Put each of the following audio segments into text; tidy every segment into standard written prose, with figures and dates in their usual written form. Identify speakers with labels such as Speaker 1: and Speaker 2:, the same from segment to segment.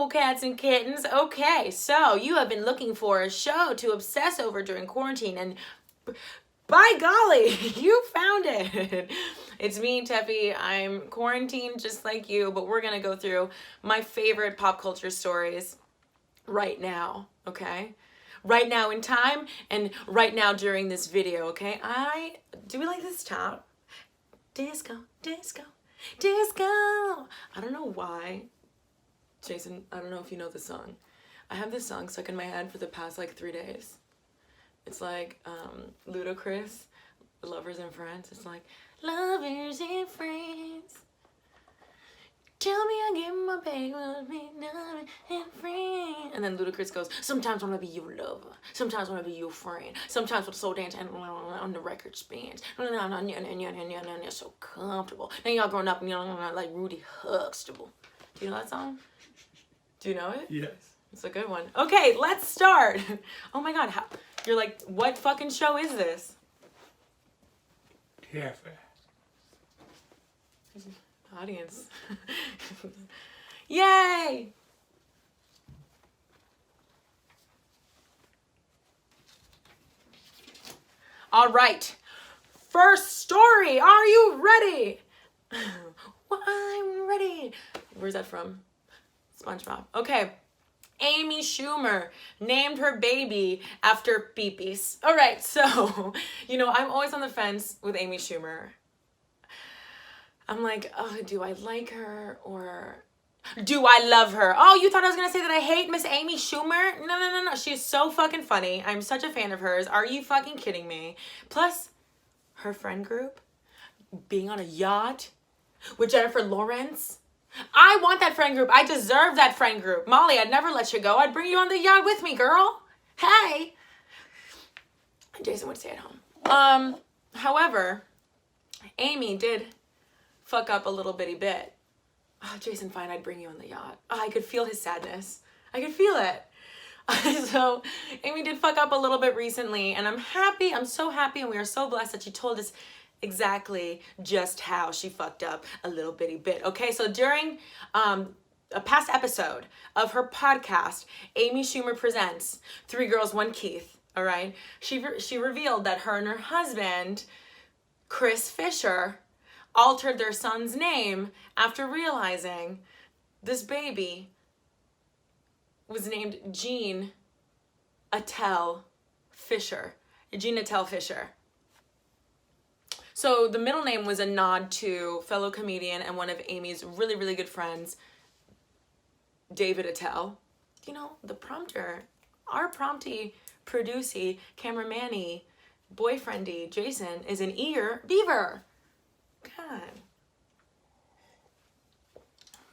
Speaker 1: beautiful cats and kittens. Okay, so you have been looking for a show to obsess over during quarantine, and by golly, you found it. It's me, Tefi. I'm quarantined just like you, but we're gonna go through my favorite pop culture stories right now, okay? Right now in time and right now during this video, okay? Do we like this top? Disco, disco, disco. I don't know why. Jason, I don't know if you know this song. I have this song stuck in my head for the past like 3 days. It's like Ludacris, Lovers and Friends. It's like, lovers and friends. Tell me I get my bag, love me, lovers and friends. And then Ludacris goes, sometimes I want to be your lover. Sometimes I want to be your friend. Sometimes with soul dance and on the record spins. And you're so comfortable. Then y'all growing up and you're like Rudy Huxtable. Do you know that song? Do you know it?
Speaker 2: Yes.
Speaker 1: It's a good one. Okay, let's start. Oh my God. You're like, what fucking show is this?
Speaker 2: Taffy.
Speaker 1: Audience. Yay! All right. First story. Are you ready? Well, I'm ready. Where's that from? SpongeBob. Okay. Amy Schumer named her baby after peepees. All right, so, I'm always on the fence with Amy Schumer. I'm like, oh, do I like her or do I love her? Oh, you thought I was going to say that I hate Miss Amy Schumer? No. She's so fucking funny. I'm such a fan of hers. Are you fucking kidding me? Plus, her friend group, being on a yacht with Jennifer Lawrence. I want that friend group. I deserve that friend group. Molly, I'd never let you go. I'd bring you on the yacht with me, girl. Hey. Jason would stay at home. However, Amy did fuck up a little bitty bit. Oh, Jason, fine, I'd bring you on the yacht. Oh, I could feel his sadness. I could feel it. So Amy did fuck up a little bit recently, and I'm happy. I'm so happy, and we are so blessed that she told us exactly just how she fucked up a little bitty bit. Okay, so during a past episode of her podcast, Amy Schumer Presents, 3 Girls, 1 Keith, all right? She revealed that her and her husband, Chris Fisher, altered their son's name after realizing this baby was named Jean Attell Fisher. Jean Attell Fisher. So the middle name was a nod to fellow comedian and one of Amy's really, really good friends, David Attell. The prompter, our prompty, producey, cameraman-y, boyfriendy, Jason, is an eager beaver. God.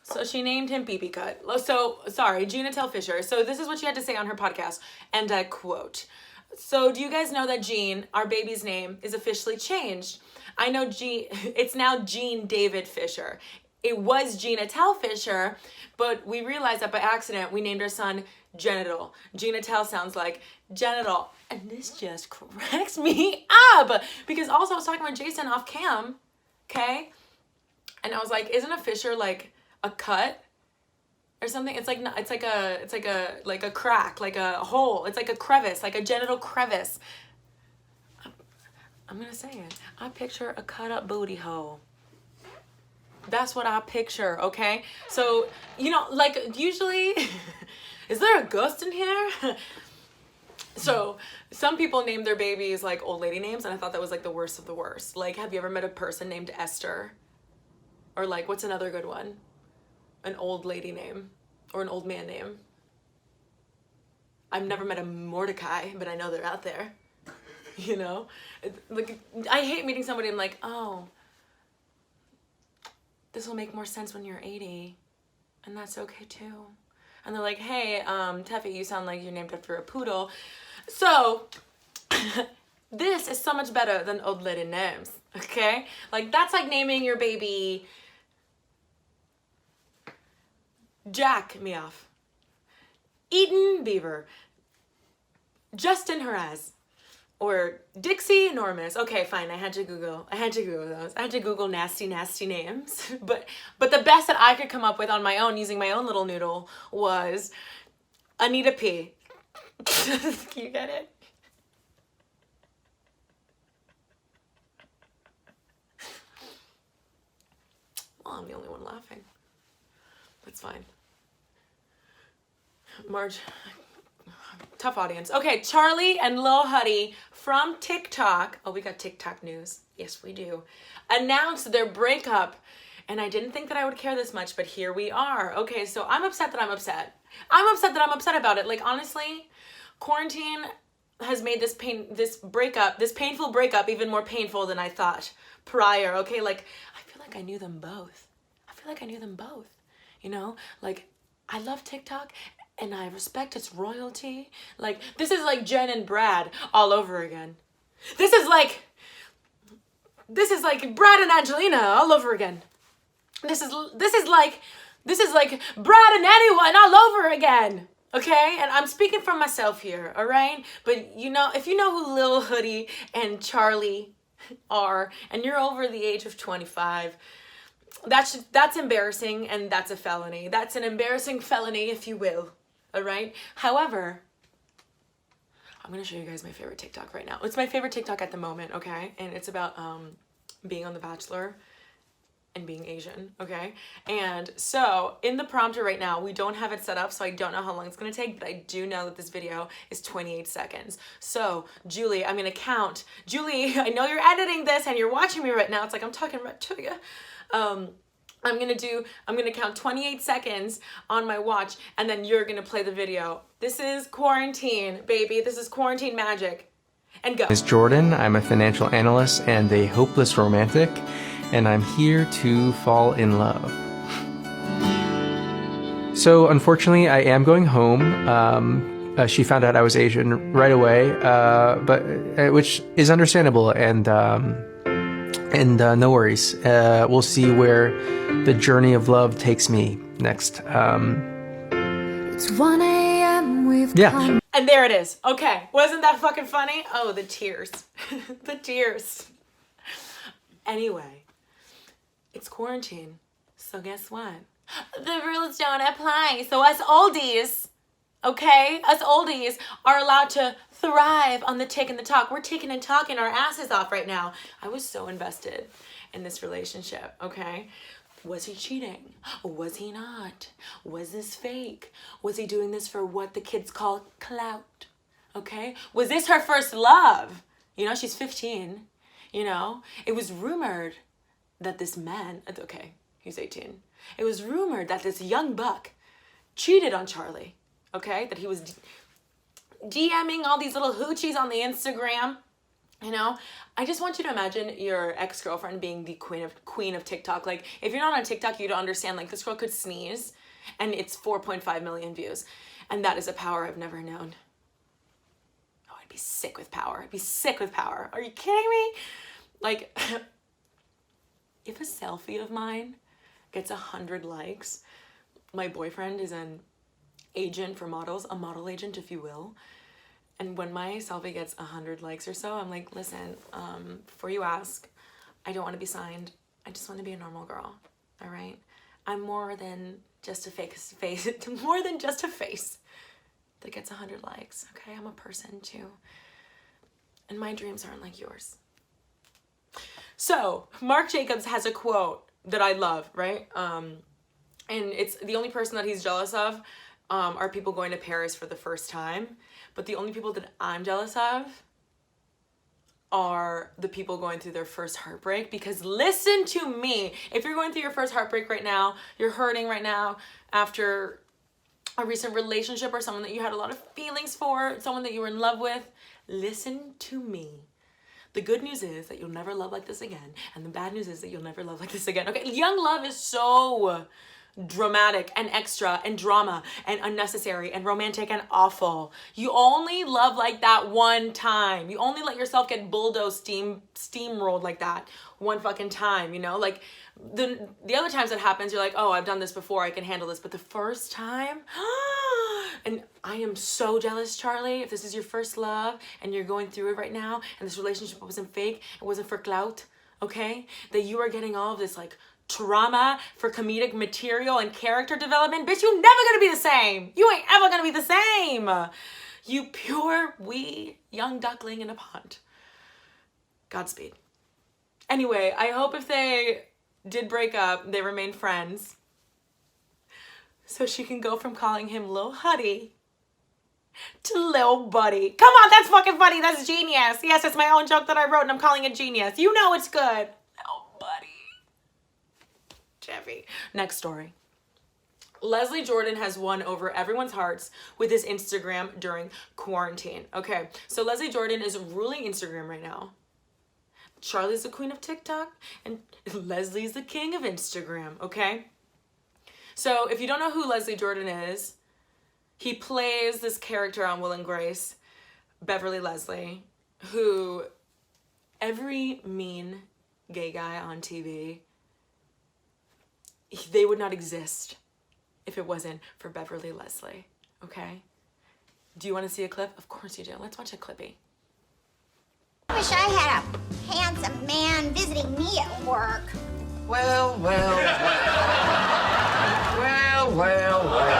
Speaker 1: So she named him BB Cut. So, sorry, Jean Attell Fisher. So this is what she had to say on her podcast, and I quote. So do you guys know that Jean, our baby's name, is officially changed? I know it's now Jean David Fisher. It was Jean Attell Fisher, but we realized that by accident we named our son Genital. Jean Attell sounds like genital. And this just cracks me up. Because also I was talking with Jason off cam, okay? And I was like, isn't a fissure like a cut or something? It's like a crack, like a hole. It's like a crevice, like a genital crevice. I'm gonna say it. I picture a cut up booty hole. That's what I picture, okay? So, like usually, is there a ghost in here? So some people name their babies like old lady names, and I thought that was like the worst of the worst. Like, have you ever met a person named Esther? Or like, what's another good one? An old lady name or an old man name. I've never met a Mordecai, but I know they're out there. Like, I hate meeting somebody and I'm like, oh, this will make more sense when you're 80, and that's okay too. And they're like, hey, Tefi, you sound like you're named after a poodle. So this is so much better than old lady names, okay? Like, that's like naming your baby Jack Meoff, Eden Beaver, Justin Haraz, or Dixie enormous. Okay, fine. I had to Google those. I had to Google nasty names. But the best that I could come up with on my own using my own little noodle was Anita P. You get it? Well, I'm the only one laughing. That's fine. Marge, tough audience. Okay, Charli and Lil Huddy from TikTok, oh, we got TikTok news. Yes, we do. Announced their breakup. And I didn't think that I would care this much, but here we are. Okay, so I'm upset that I'm upset. I'm upset that I'm upset about it. Like, honestly, quarantine has made this painful breakup even more painful than I thought prior. Okay, like, I feel like I knew them both. You know, like, I love TikTok and I respect its royalty. Like, this is like Jen and Brad all over again. This is like Brad and Angelina all over again. This is like Brad and anyone all over again. Okay? And I'm speaking for myself here, all right? But you know, if you know who Lil Huddy and Charli are, and you're over the age of 25, that's embarrassing, and that's a felony. That's an embarrassing felony, if you will. All right? However, I'm going to show you guys my favorite TikTok right now. It's my favorite TikTok at the moment, okay? And it's about being on The Bachelor and being Asian, okay? And so in the prompter right now, we don't have it set up, so I don't know how long it's gonna take, but I do know that this video is 28 seconds. So Julie, I'm gonna count. Julie, I know you're editing this and you're watching me right now. It's like I'm talking right to you. I'm gonna count 28 seconds on my watch, and then you're gonna play the video. This is quarantine, baby. This is quarantine magic. And go.
Speaker 2: My name is Jordan. I'm a financial analyst and a hopeless romantic, and I'm here to fall in love. So unfortunately, I am going home. She found out I was Asian right away, which is understandable, and no worries. We'll see where the journey of love takes me next. It's 1 a.m. Yeah.
Speaker 1: And there it is. Okay. Wasn't that fucking funny? Oh, the tears. The tears. Anyway, it's quarantine. So guess what? The rules don't apply. So us oldies, okay? Us oldies are allowed to thrive on the tick and the talk. We're ticking and talking our asses off right now. I was so invested in this relationship, okay? Was he cheating? Was he not? Was this fake? Was he doing this for what the kids call clout? Okay? Was this her first love? You know, she's 15. You know? It was rumored that this man, okay, he's 18. It was rumored that this young buck cheated on Charli. Okay? That he was DMing all these little hoochies on the Instagram. You know, I just want you to imagine your ex-girlfriend being the queen of TikTok. Like, if you're not on TikTok, you don't understand. Like, this girl could sneeze and it's 4.5 million views. And that is a power I've never known. Oh, I'd be sick with power. I'd be sick with power. Are you kidding me? Like, if a selfie of mine gets 100 likes, my boyfriend is an agent for models, a model agent, if you will. And when my selfie gets 100 likes or so, I'm like, listen, before you ask, I don't want to be signed. I just want to be a normal girl, all right? I'm more than just a face, more than just a face that gets 100 likes, okay? I'm a person too. And my dreams aren't like yours. So, Marc Jacobs has a quote that I love, right? And it's the only person that he's jealous of are people going to Paris for the first time. But the only people that I'm jealous of are the people going through their first heartbreak. Because listen to me, if you're going through your first heartbreak right now, you're hurting right now after a recent relationship or someone that you had a lot of feelings for, someone that you were in love with, listen to me. The good news is that you'll never love like this again. And the bad news is that you'll never love like this again. Okay, young love is so dramatic and extra and drama and unnecessary and romantic and awful. You only love like that one time. You only let yourself get bulldozed, steamrolled like that one fucking time, you know? Like the other times that happens, you're like, oh, I've done this before, I can handle this. But the first time, And I am so jealous, Charli, if this is your first love and you're going through it right now and this relationship wasn't fake, it wasn't for clout, okay? That you are getting all of this like trauma for comedic material and character development. Bitch, you never gonna be the same. You ain't ever gonna be the same. You pure, wee, young duckling in a pond. Godspeed. Anyway, I hope if they did break up, they remain friends. So she can go from calling him Lil Huddy to Lil Buddy. Come on, that's fucking funny. That's genius. Yes, it's my own joke that I wrote and I'm calling it genius. You know it's good. Lil Buddy. Tefi. Next story. Leslie Jordan has won over everyone's hearts with his Instagram during quarantine. Okay, so Leslie Jordan is ruling Instagram right now. Charli's the queen of TikTok and Leslie's the king of Instagram, okay? So if you don't know who Leslie Jordan is, he plays this character on Will and Grace, Beverly Leslie, who every mean gay guy on TV, they would not exist if it wasn't for Beverly Leslie, okay? Do you want to see a clip? Of course you do. Let's watch a clippy.
Speaker 3: I wish I had a handsome man visiting me at work.
Speaker 4: Well, well, well. Well, well, well.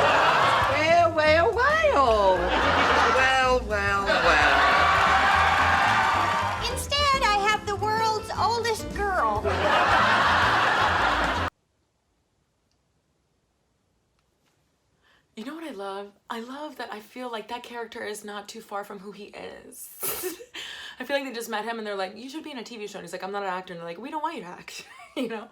Speaker 4: Well, well, well. Well, well, well.
Speaker 3: Instead, I have the world's oldest girl.
Speaker 1: You know what I love? I love that I feel like that character is not too far from who he is. I feel like they just met him and they're like, you should be in a TV show. And he's like, I'm not an actor. And they're like, we don't want you to act, you know?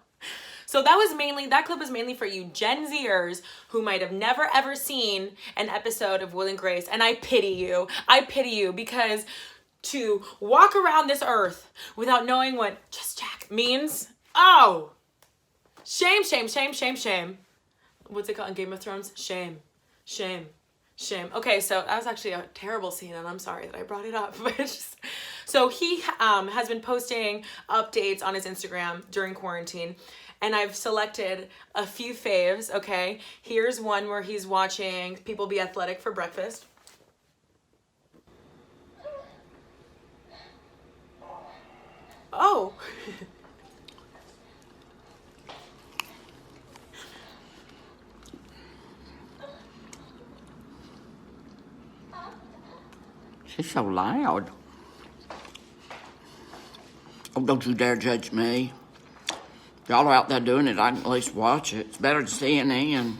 Speaker 1: So that clip was mainly for you Gen Zers who might have never ever seen an episode of Will and Grace. And I pity you. I pity you because to walk around this earth without knowing what just Jack means, oh, shame, shame, shame, shame, shame. What's it called in Game of Thrones? Shame, shame, shame. Okay, so that was actually a terrible scene and I'm sorry that I brought it up. But it's just, so he has been posting updates on his Instagram during quarantine. And I've selected a few faves, okay? Here's one where he's watching people be athletic for breakfast. Oh.
Speaker 4: She's so loud. Oh, don't you dare judge me. If y'all are out there doing it, I can at least watch it. It's better than CNN.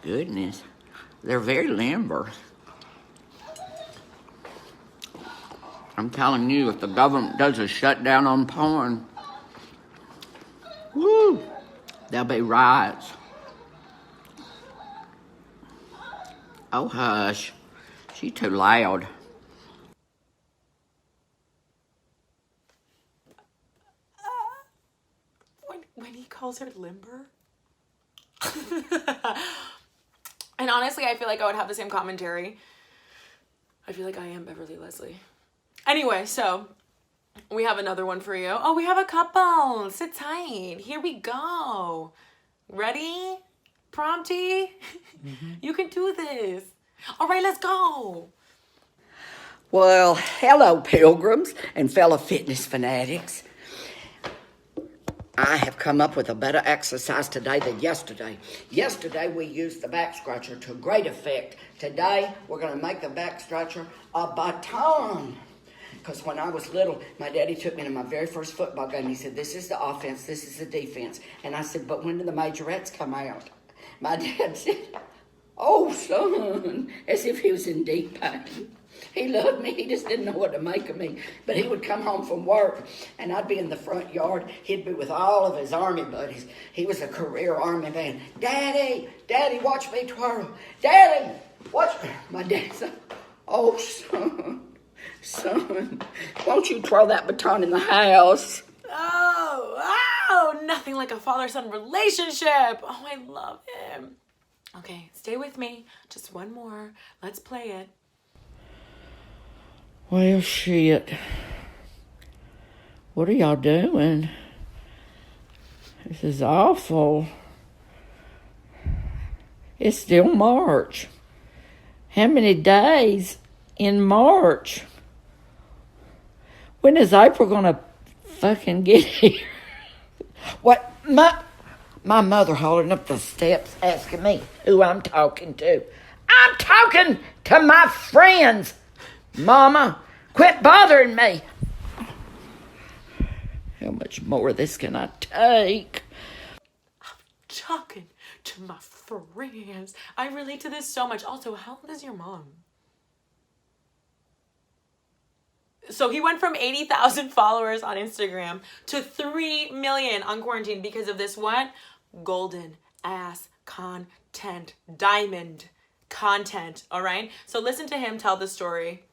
Speaker 4: Goodness, they're very limber. I'm telling you, if the government does a shutdown on porn, woo, there'll be riots. Oh, hush. She's too loud.
Speaker 1: When he calls her limber? And honestly, I feel like I would have the same commentary. I feel like I am Beverly Leslie. Anyway, so we have another one for you. Oh, we have a couple. Sit tight. Here we go. Ready? Prompty? Mm-hmm. You can do this. All right, let's go.
Speaker 4: Well, hello, pilgrims and fellow fitness fanatics. I have come up with a better exercise today than yesterday. Yesterday, we used the back scratcher to great effect. Today, we're going to make the back scratcher a baton. Because when I was little, my daddy took me to my very first football game. He said, this is the offense, this is the defense. And I said, but when do the majorettes come out? My dad said, oh, son, as if he was in deep pain. He loved me. He just didn't know what to make of me. But he would come home from work, and I'd be in the front yard. He'd be with all of his army buddies. He was a career army man. Daddy, Daddy, watch me twirl. Daddy, watch me. My dad said, oh, son, won't you twirl that baton in the house?
Speaker 1: Oh, nothing like a father-son relationship. Oh, I love him. Okay, stay with me. Just one more. Let's play it.
Speaker 4: Well, shit. What are y'all doing? This is awful. It's still March. How many days in March? When is April gonna fucking get here? What? My mother holding up the steps asking me who I'm talking to. I'm talking to my friends. Mama, quit bothering me. How much more of this can I take?
Speaker 1: Talking to my friends. I relate to this so much. Also, how old is your mom? So he went from 80,000 followers on Instagram to 3 million on quarantine because of this what? Golden ass content. Diamond content. All right? So listen to him tell the story.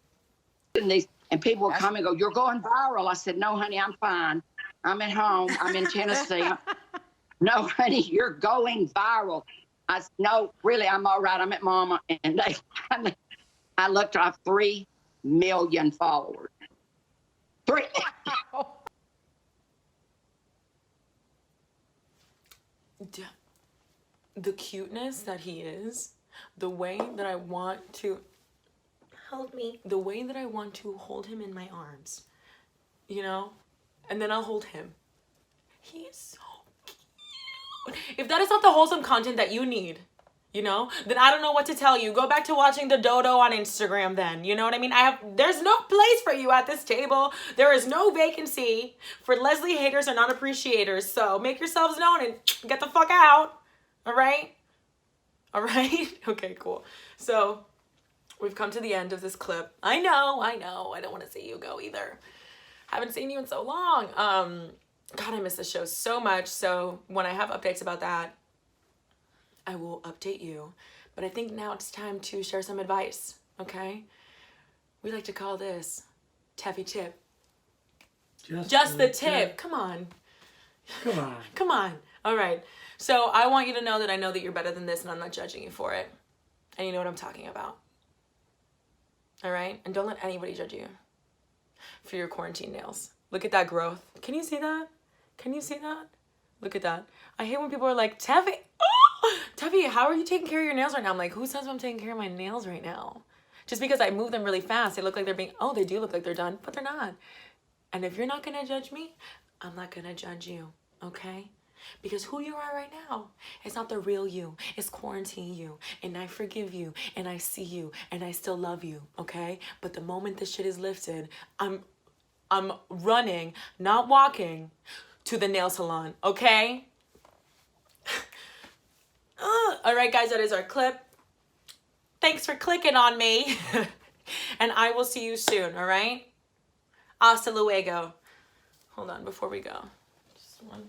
Speaker 5: And people would come and go, "You're going viral." I said, "No, honey, I'm fine. I'm at home. I'm in Tennessee." "No, honey, you're going viral." I said, "No, really, I'm all right. I'm at Mama." And I looked, I have 3 million followers. 3.
Speaker 1: The cuteness that he is, the way that I want to hold me, the way that I want to hold him in my arms, you know, and then I'll hold him. He is so cute. If that is not the wholesome content that you need, you know, then I don't know what to tell you. Go back to watching the dodo on Instagram then. You know what I mean? There's no place for you at this table. There is no vacancy for Leslie haters or non-appreciators. So make yourselves known and get the fuck out. All right? All right? Okay, cool. So we've come to the end of this clip. I know. I don't want to see you go either. Haven't seen you in so long. God, I miss the show so much. So when I have updates about that, I will update you. But I think now it's time to share some advice, okay? We like to call this Taffy tip. Just the tip. Come on.
Speaker 2: Come on.
Speaker 1: Come on. All right. So I want you to know that I know that you're better than this and I'm not judging you for it. And you know what I'm talking about. All right? And don't let anybody judge you for your quarantine nails. Look at that growth. Can you see that? Can you see that? Look at that. I hate when people are like, Tefi, oh! Tefi, how are you taking care of your nails right now? I'm like, who says I'm taking care of my nails right now? Just because I move them really fast, they look like they're being, oh, they do look like they're done, but they're not. And if you're not going to judge me, I'm not going to judge you, okay? Because who you are right now, it's not the real you. It's quarantine you. And I forgive you. And I see you. And I still love you, okay? But the moment this shit is lifted, I'm running, not walking, to the nail salon, okay? All right, guys, that is our clip. Thanks for clicking on me. And I will see you soon, all right? Hasta luego. Hold on, before we go. Just one.